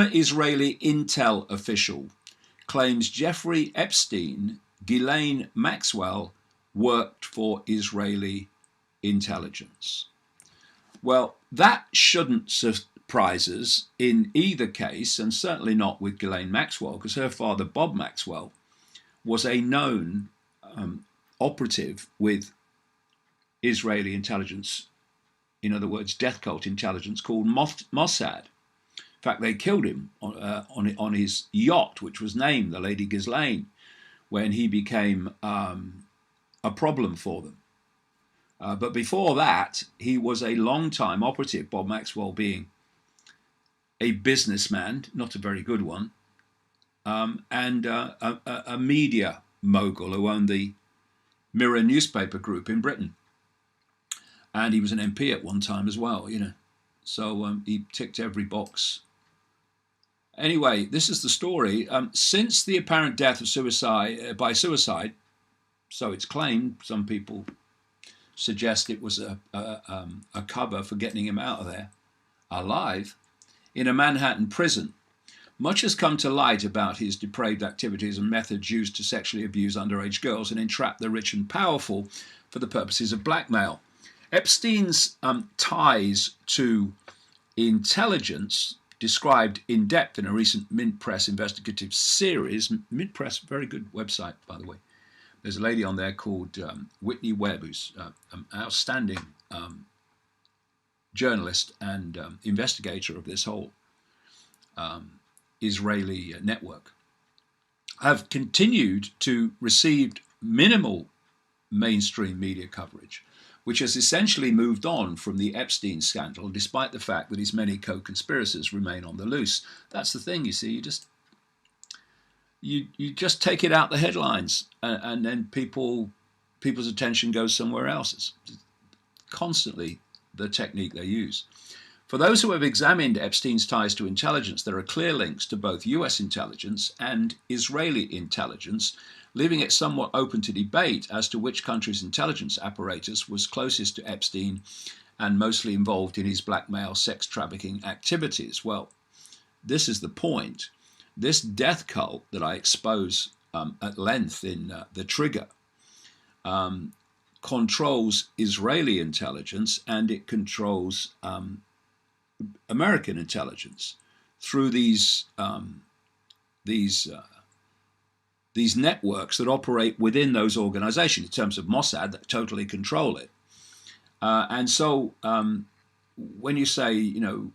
former Israeli intel official claims Jeffrey Epstein, Ghislaine Maxwell, worked for Israeli intelligence. Well, that shouldn't surprise us in either case, and certainly not with Ghislaine Maxwell, because her father, Bob Maxwell, was a known operative with Israeli intelligence, in other words, death cult intelligence, called Mossad. In fact, they killed him on his yacht, which was named the Lady Ghislaine, when he became a problem for them. But before that, he was a long-time operative, Bob Maxwell being a businessman, not a very good one, and a media mogul who owned the Mirror newspaper group in Britain. And he was an MP at one time as well, you know. So he ticked every box. Anyway, this is the story. Since the apparent death of by suicide, so it's claimed, some people suggest it was a cover for getting him out of there alive, in a Manhattan prison, much has come to light about his depraved activities and methods used to sexually abuse underage girls and entrap the rich and powerful for the purposes of blackmail. Epstein's ties to intelligence, described in depth in a recent Mint Press investigative series. Mint Press, very good website, by the way. There's a lady on there called Whitney Webb, who's an outstanding journalist and investigator of this whole Israeli network, have continued to receive minimal mainstream media coverage, which has essentially moved on from the Epstein scandal, despite the fact that his many co-conspirators remain on the loose. That's the thing, you see. You just take it out the headlines, and then people's attention goes somewhere else. It's constantly the technique they use. For those who have examined Epstein's ties to intelligence, there are clear links to both US intelligence and Israeli intelligence, leaving it somewhat open to debate as to which country's intelligence apparatus was closest to Epstein and mostly involved in his blackmail sex trafficking activities. Well, this is the point. This death cult that I expose at length in The Trigger controls Israeli intelligence, and it controls American intelligence through these networks that operate within those organizations. In terms of Mossad, that totally control it. And so when you say, you know,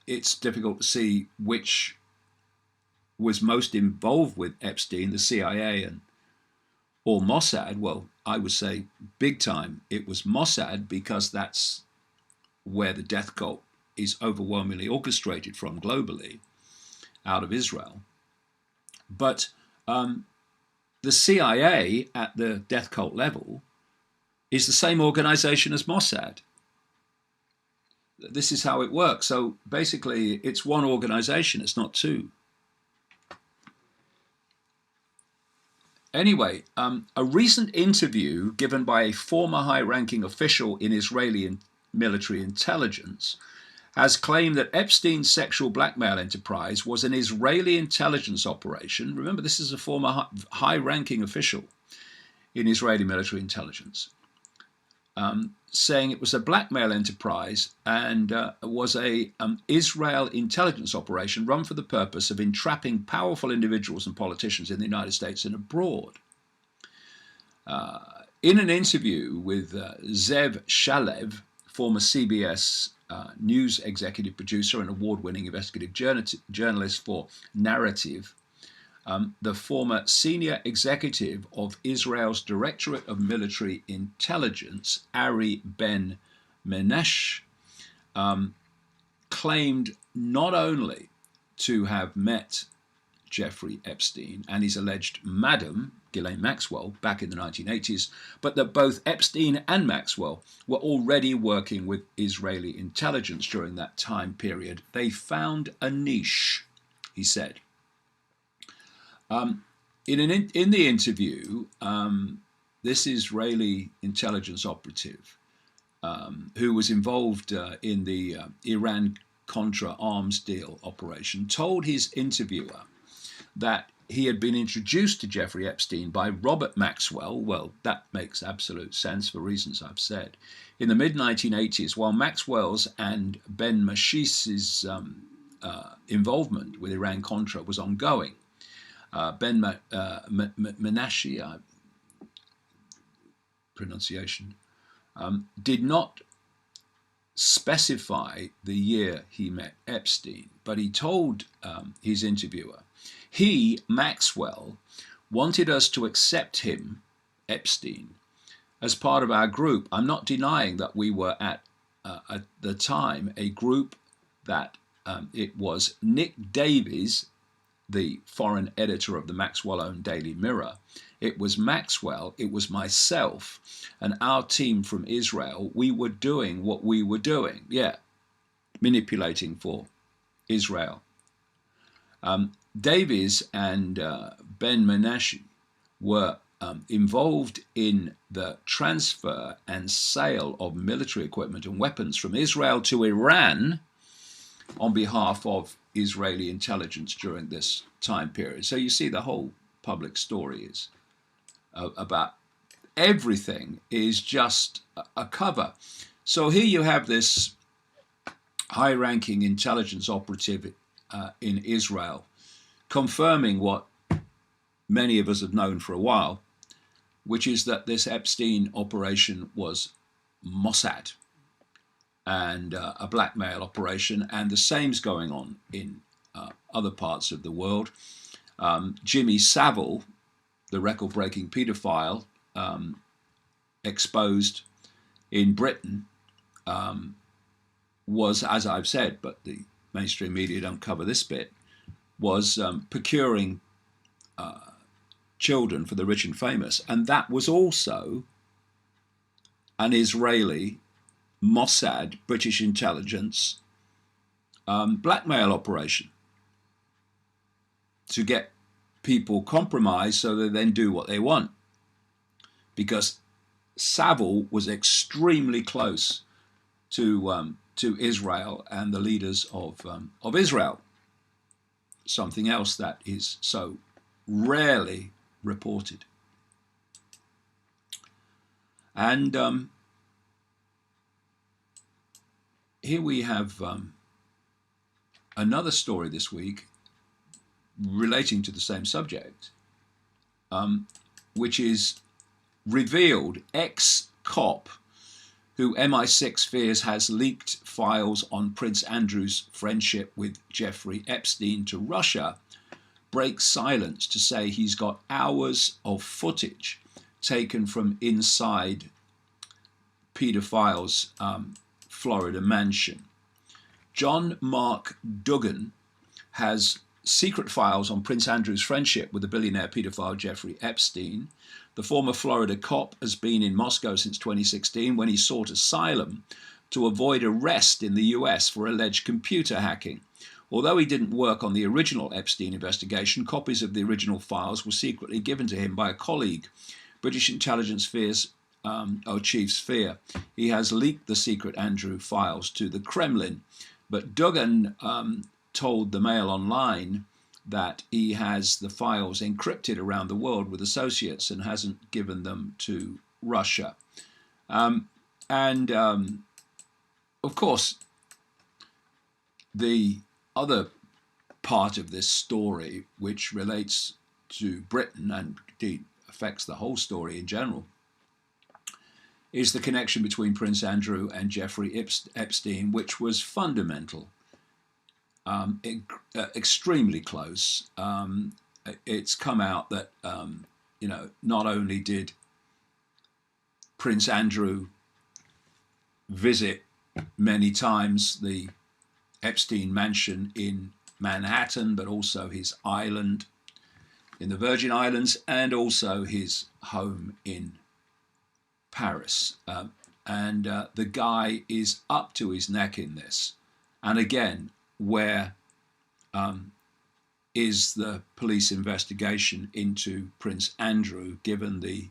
it's difficult to see which was most involved with Epstein, the CIA or Mossad, well, I would say big time it was Mossad, because that's where the death cult is overwhelmingly orchestrated from globally, out of Israel. But the CIA at the death cult level is the same organization as Mossad. This is how it works. So basically, it's one organization, it's not two. Anyway, a recent interview given by a former high-ranking official in Israeli military intelligence has claimed that Epstein's sexual blackmail enterprise was an Israeli intelligence operation. Remember, this is a former high-ranking official in Israeli military intelligence, saying it was a blackmail enterprise and was a Israel intelligence operation run for the purpose of entrapping powerful individuals and politicians in the United States and abroad. In an interview with Zev Shalev, former CBS news executive producer and award-winning investigative journalist for Narrative, the former senior executive of Israel's Directorate of Military Intelligence, Ari Ben Menesh, claimed not only to have met Jeffrey Epstein and his alleged madam, Ghislaine Maxwell, back in the 1980s, but that both Epstein and Maxwell were already working with Israeli intelligence during that time period. They found a niche, he said. In the interview, this Israeli intelligence operative, who was involved in the Iran Contra arms deal operation, told his interviewer that he had been introduced to Jeffrey Epstein by Robert Maxwell. Well, that makes absolute sense for reasons I've said. In the mid-1980s, while Maxwell's and Ben Mashish's involvement with Iran-Contra was ongoing, Ben Menashe, pronunciation, did not specify the year he met Epstein, but he told his interviewer, he, Maxwell, wanted us to accept him, Epstein, as part of our group. I'm not denying that we were at the time a group that it was Nick Davies, the foreign editor of the Maxwell-owned Daily Mirror. It was Maxwell, it was myself, and our team from Israel. We were doing what we were doing, manipulating for Israel. Davies and Ben Menashe were involved in the transfer and sale of military equipment and weapons from Israel to Iran on behalf of Israeli intelligence during this time period. So you see, the whole public story is about everything is just a cover. So here you have this high-ranking intelligence operative in Israel confirming what many of us have known for a while, which is that this Epstein operation was Mossad and a blackmail operation, and the same's going on in other parts of the world. Jimmy Savile, the record-breaking paedophile, exposed in Britain, was, as I've said, but the mainstream media don't cover this bit, was procuring children for the rich and famous, and that was also an Israeli Mossad, British intelligence, blackmail operation to get people compromised so they then do what they want. Because Savile was extremely close to Israel and the leaders of Israel. Something else that is so rarely reported. And here we have another story this week relating to the same subject, which is revealed ex-cop who MI6 fears has leaked files on Prince Andrew's friendship with Jeffrey Epstein to Russia, breaks silence to say he's got hours of footage taken from inside pedophile's Florida mansion. John Mark Duggan has secret files on Prince Andrew's friendship with the billionaire pedophile Jeffrey Epstein. The former Florida cop has been in Moscow since 2016 when he sought asylum to avoid arrest in the US for alleged computer hacking. Although he didn't work on the original Epstein investigation, copies of the original files were secretly given to him by a colleague. British intelligence chiefs fear he has leaked the secret Andrew files to the Kremlin. But Duggan told the Mail Online that he has the files encrypted around the world with associates and hasn't given them to Russia. Of course, the other part of this story, which relates to Britain and indeed affects the whole story in general, is the connection between Prince Andrew and Jeffrey Epstein, which was fundamental. Extremely close. It's come out that not only did Prince Andrew visit many times the Epstein mansion in Manhattan, but also his island in the Virgin Islands and also his home in Paris. The guy is up to his neck in this. And again, where is the police investigation into Prince Andrew, given the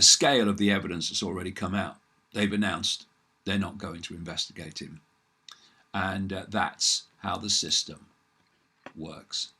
scale of the evidence that's already come out? They've announced they're not going to investigate him and that's how the system works.